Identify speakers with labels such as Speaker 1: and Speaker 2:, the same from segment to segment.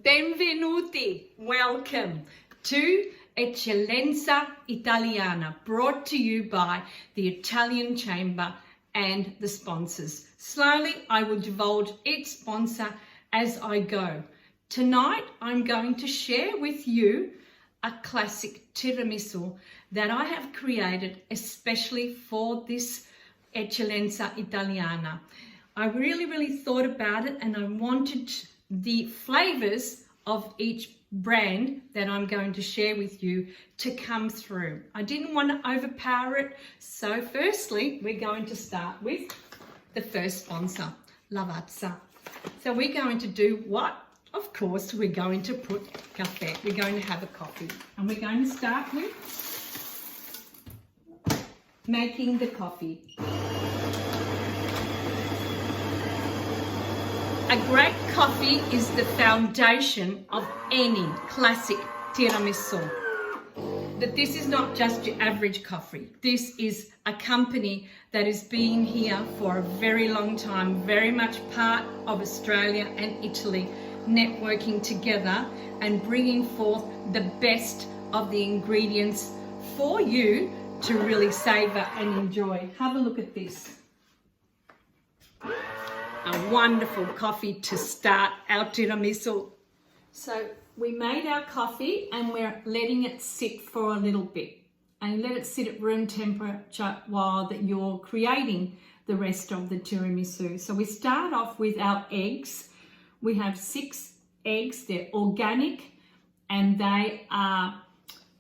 Speaker 1: Benvenuti, welcome to Eccellenza Italiana, brought to you by the Italian Chamber and the sponsors. Slowly, I will divulge each sponsor as I go. Tonight, I'm going to share with you a classic tiramisu that I have created especially for this Eccellenza Italiana. I really thought about it, and I wanted the flavors of each brand that I'm going to share with you to come through. I didn't want to overpower it, so firstly we're going to start with the first sponsor, Lavazza. So we're going to do what? Of course, we're going to put cafe. We're going to have a coffee, and we're going to start with making the coffee. A great coffee is the foundation of any classic tiramisu. But this is not just your average coffee. This is a company that has been here for a very long time, very much part of Australia and Italy, networking together and bringing forth the best of the ingredients for you to really savor and enjoy. Have a look at this. A wonderful coffee to start our tiramisu. So we made our coffee and we're letting it sit for a little bit, and let it sit at room temperature while that you're creating the rest of the tiramisu. So we start off with our eggs. We have 6 eggs. They're organic and they are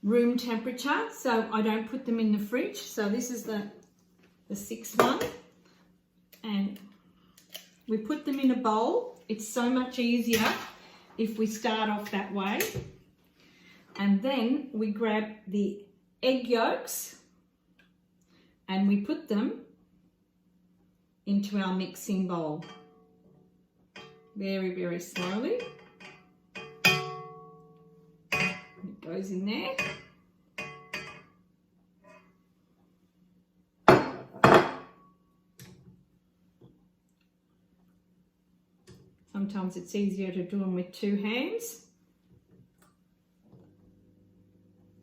Speaker 1: room temperature, so I don't put them in the fridge. So this is the 6th one, and we put them in a bowl. It's so much easier if we start off that way. And then we grab the egg yolks and we put them into our mixing bowl. Very slowly. It goes in there. Sometimes it's easier to do them with 2 hands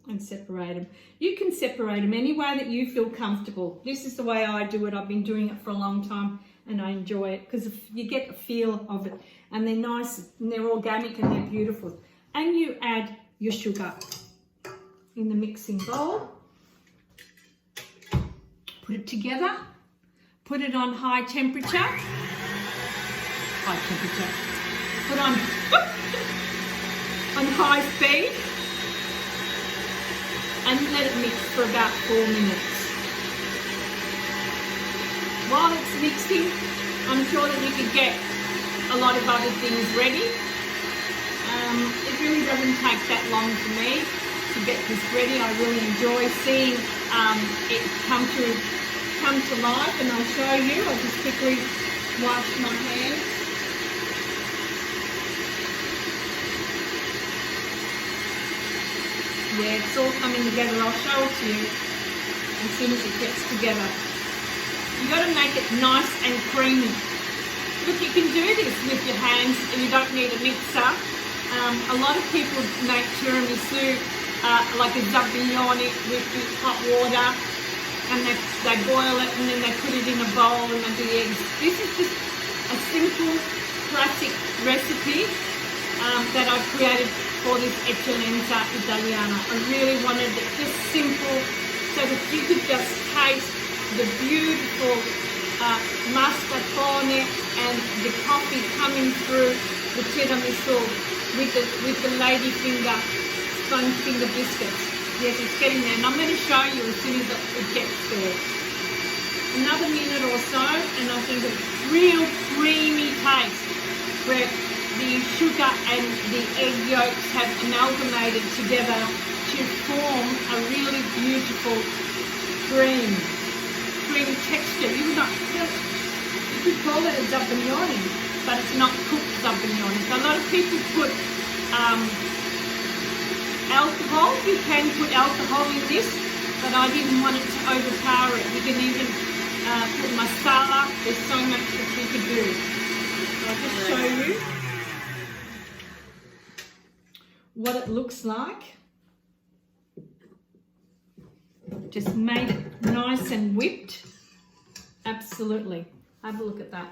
Speaker 1: and separate them. You can separate them any way that you feel comfortable. This is the way I do it. I've been doing it for a long time and I enjoy it because you get a feel of it, and they're nice and they're organic and they're beautiful. And you add your sugar in the mixing bowl. Put it together. Put it on high temperature. Put on high speed and let it mix for about 4 minutes. While it's mixing, I'm sure that you could get a lot of other things ready. It really doesn't take that long for me to get this ready. I really enjoy seeing it come to life, and I'll show you. I'll just quickly wash my hands. Yeah, it's all coming together. I'll show it to you as soon as it gets together. You've got to make it nice and creamy. Look, you can do this with your hands and you don't need a mixer. A lot of people make tiramisu like a zabbignone with the hot water, and they boil it and then they put it in a bowl and they do the eggs. This is just a simple classic recipe that I've created for this Eccellenza Italiana. I really wanted it just simple so that you could just taste the beautiful mascarpone and the coffee coming through the tiramisu with the ladyfinger sponge finger biscuits. Yes, it's getting there, and I'm going to show you as soon as it gets there. Another minute or so, and I think a real creamy taste where the sugar and the egg yolks have amalgamated together to form a really beautiful cream texture. You could call it a zabbignone, but it's not cooked zabbignone. So a lot of people put alcohol. You can put alcohol in this, but I didn't want it to overpower it. You can even put masala. There's so much that you could do. So I'll just show you. what it looks like. Just made it nice and whipped. Absolutely. Have a look at that.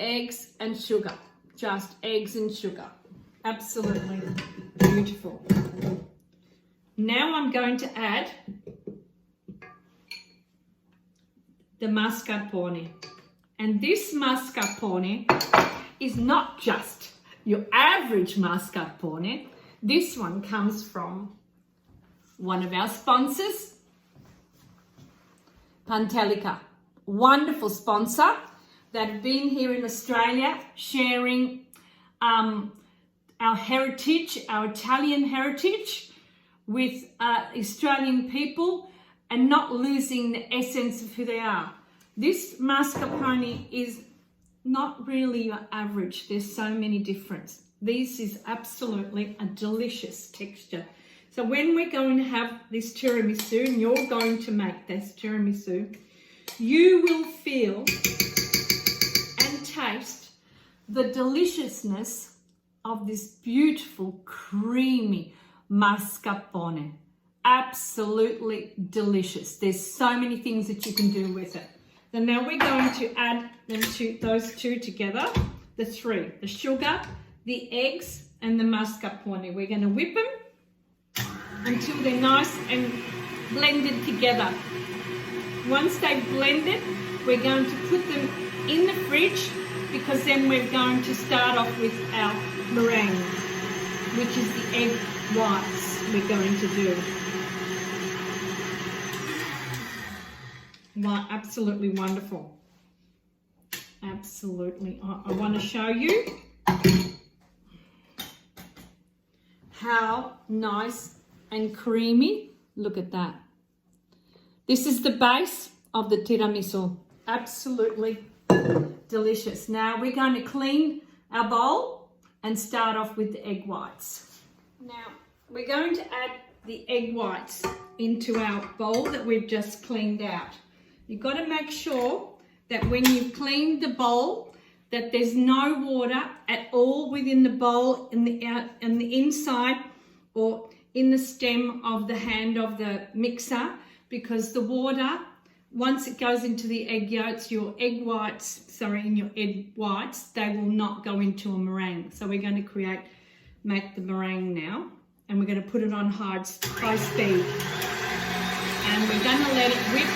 Speaker 1: Eggs and sugar. Just eggs and sugar. Absolutely beautiful. Now I'm going to add the mascarpone. And this mascarpone is not just your average mascarpone. This one comes from one of our sponsors, Pantelica. Wonderful sponsor that have been here in Australia sharing our heritage, our Italian heritage with Australian people and not losing the essence of who they are. This mascarpone is not really your average. There's so many differences. This is absolutely a delicious texture. So when we're going to have this tiramisu, and you're going to make this tiramisu, you will feel and taste the deliciousness of this beautiful, creamy mascarpone. Absolutely delicious. There's so many things that you can do with it. So now we're going to add them to those two together, the three, the sugar, the eggs, and the mascarpone. We're going to whip them until they're nice and blended together. Once they've blended, we're going to put them in the fridge because then we're going to start off with our meringue, which is the egg whites we're going to do. Wow, absolutely wonderful. Absolutely. I want to show you how nice and creamy. Look at that. This is the base of the tiramisu. Absolutely delicious. Now we're going to clean our bowl and start off with the egg whites. Now we're going to add the egg whites into our bowl that we've just cleaned out. You've got to make sure that when you've cleaned the bowl that there's no water at all within the bowl in the inside or in the stem of the hand of the mixer, because the water, once it goes into the egg yolks, in your egg whites, they will not go into a meringue. So we're going to make the meringue now, and we're going to put it on high speed. And we're going to let it whip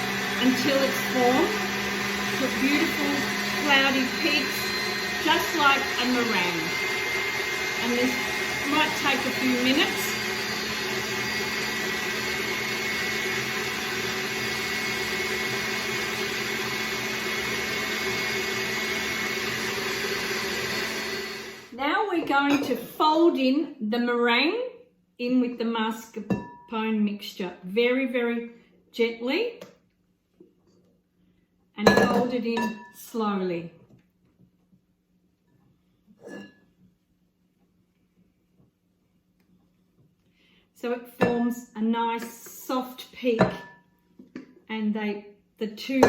Speaker 1: until it's formed to beautiful cloudy peaks, just like a meringue. And this might take a few minutes. Now we're going to fold in the meringue in with the mascarpone mixture very, very gently and fold it in slowly. So it forms a nice soft peak, and the two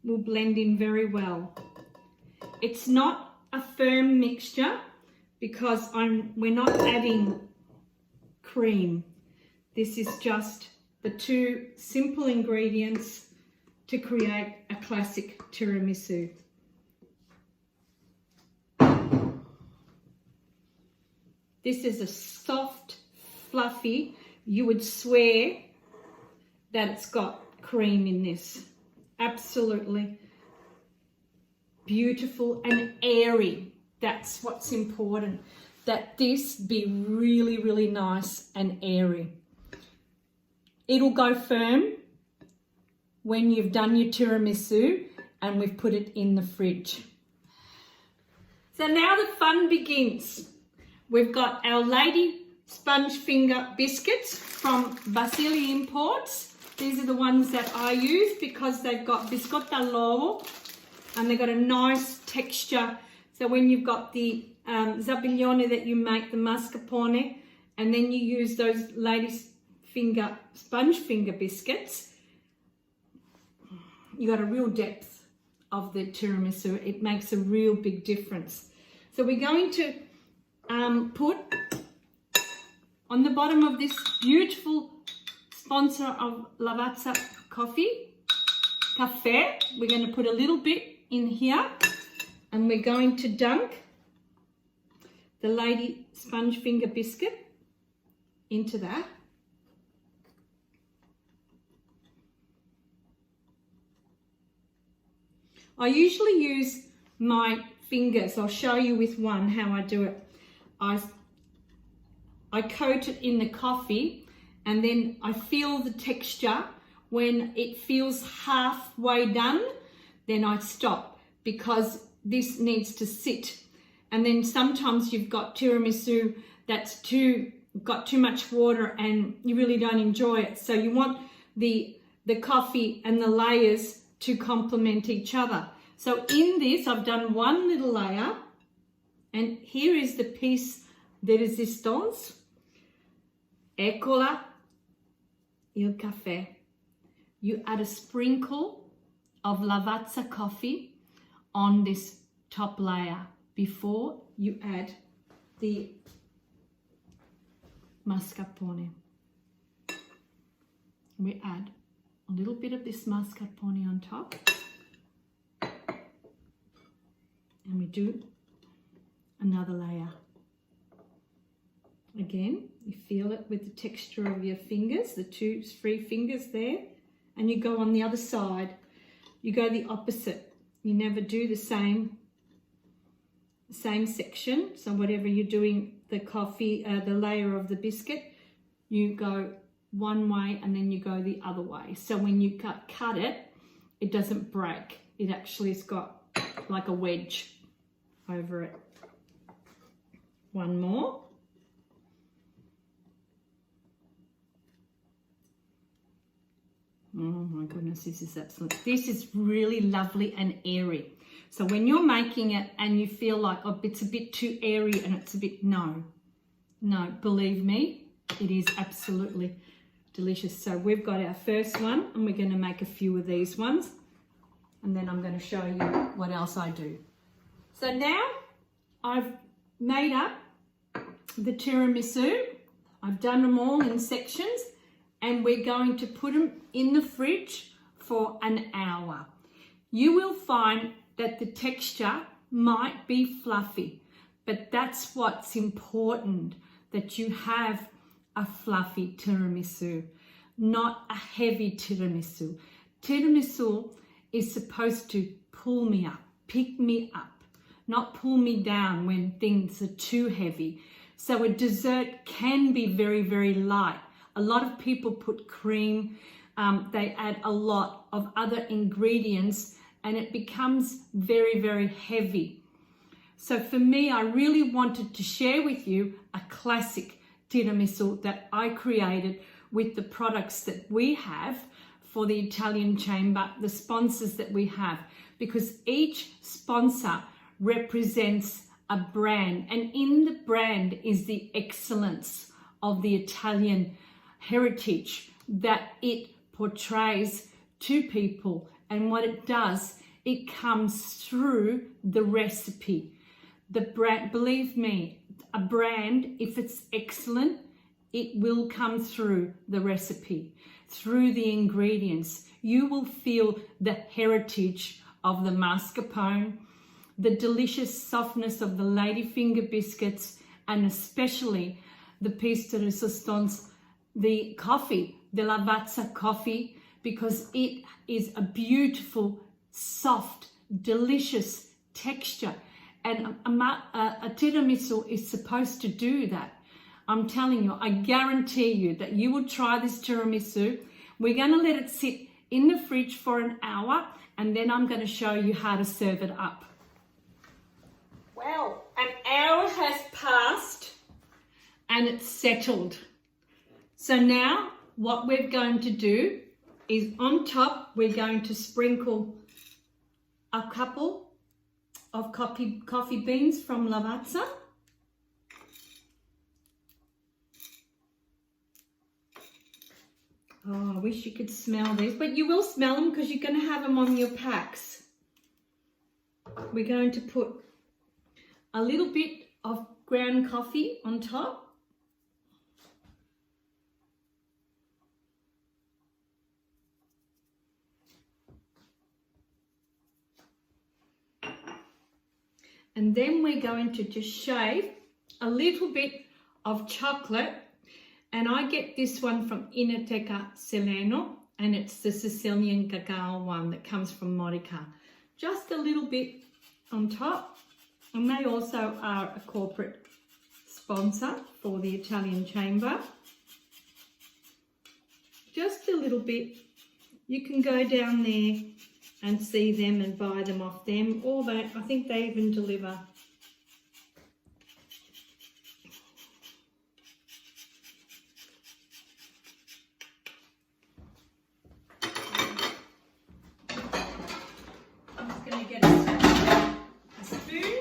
Speaker 1: will blend in very well. It's not a firm mixture because we're not adding cream. This is just the two simple ingredients to create a classic tiramisu. This is a soft, fluffy, you would swear that it's got cream in this. Absolutely beautiful and airy. That's what's important, that this be really, really nice and airy. It'll go firm when you've done your tiramisu and we've put it in the fridge. So now the fun begins. We've got our lady sponge finger biscuits from Basili Imports. These are the ones that I use because they've got biscotta all'uovo and they've got a nice texture. So when you've got the zabiglione that you make, the mascarpone, and then you use those ladies' finger sponge finger biscuits, you got a real depth of the tiramisu. It makes a real big difference. So we're going to put on the bottom of this beautiful sponsor of Lavazza Cafe, we're going to put a little bit in here, and we're going to dunk the lady sponge finger biscuit into that. I usually use my fingers. I'll show you with one how I do it. I coat it in the coffee, and then I feel the texture. When it feels halfway done, then I stop, because this needs to sit. And then sometimes you've got tiramisu that's got too much water and you really don't enjoy it. So you want the coffee and the layers to complement each other. So in this, I've done one little layer, and here is the piece de resistance. Eccola il caffè. You add a sprinkle of Lavazza coffee on this top layer before you add the mascarpone. We add a little bit of this mascarpone on top, and we do another layer. Again, you feel it with the texture of your fingers, the two free fingers there, and you go on the other side. You go the opposite. You never do the same section. So whatever you're doing, the coffee, the layer of the biscuit, you go one way and then you go the other way. So when you cut it, it doesn't break. It actually has got like a wedge over it. One more. Oh my goodness, this is excellent. This is really lovely and airy. So when you're making it and you feel like, oh, it's a bit too airy and it's a bit, no, believe me, it is absolutely delicious. So we've got our first one, and we're going to make a few of these ones, and then I'm going to show you what else I do. So now I've made up the tiramisu. I've done them all in sections, and we're going to put them in the fridge for an hour. You will find that the texture might be fluffy, but that's what's important, that you have a fluffy tiramisu, not a heavy tiramisu. Tiramisu is supposed to pull me up, pick me up, not pull me down when things are too heavy. So a dessert can be very, very light. A lot of people put cream, they add a lot of other ingredients, and it becomes very, very heavy. So for me, I really wanted to share with you a classic tiramisu that I created with the products that we have for the Italian Chamber, the sponsors that we have, because each sponsor represents a brand, and in the brand is the excellence of the Italian heritage that it portrays to people. And what it does, it comes through the recipe. The brand, believe me, a brand, if it's excellent, it will come through the recipe, through the ingredients. You will feel the heritage of the mascarpone, the delicious softness of the ladyfinger biscuits, and especially the piece de resistance, the coffee, the Lavazza coffee, because it is a beautiful, soft, delicious texture. And a tiramisu is supposed to do that. I'm telling you, I guarantee you that you will try this tiramisu. We're going to let it sit in the fridge for an hour, and then I'm going to show you how to serve it up. Well, an hour has passed and it's settled. So now what we're going to do is on top, we're going to sprinkle a couple of coffee beans from Lavazza. Oh, I wish you could smell these, but you will smell them because you're going to have them on your packs. We're going to put a little bit of ground coffee on top. And then we're going to just shave a little bit of chocolate. And I get this one from Inoteca Seleno, and it's the Sicilian cacao one that comes from Modica. Just a little bit on top. And they also are a corporate sponsor for the Italian Chamber. Just a little bit. You can go down there and see them and buy them off them, or I think they even deliver. I'm just going to get a spoon.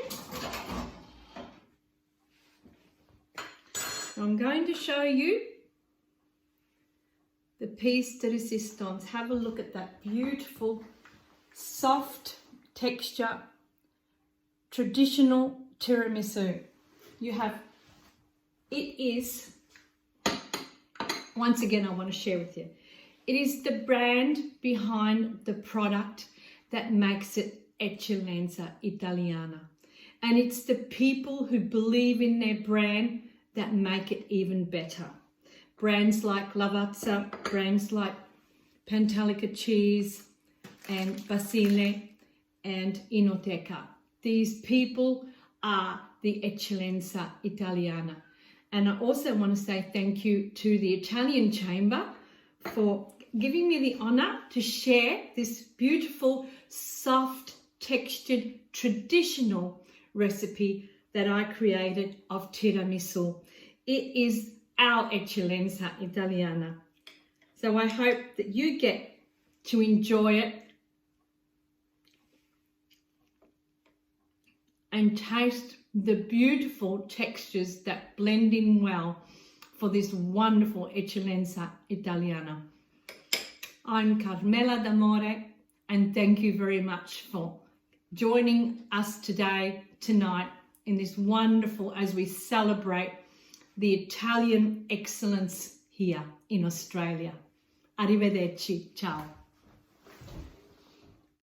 Speaker 1: I'm going to show you the piece de resistance. Have a look at that beautiful soft texture traditional tiramisu. It is, once again I want to share with you, it is the brand behind the product that makes it Eccellenza Italiana, and it's the people who believe in their brand that make it even better. Brands like Lavazza, brands like Pantalica Cheese and Basile and Inoteca. These people are the Eccellenza Italiana. And I also want to say thank you to the Italian Chamber for giving me the honour to share this beautiful, soft, textured, traditional recipe that I created of tiramisu. It is our Eccellenza Italiana. So I hope that you get to enjoy it and taste the beautiful textures that blend in well for this wonderful Eccellenza Italiana. I'm Carmela d'Amore, and thank you very much for joining us tonight in this wonderful, as we celebrate the Italian excellence here in Australia. Arrivederci, ciao.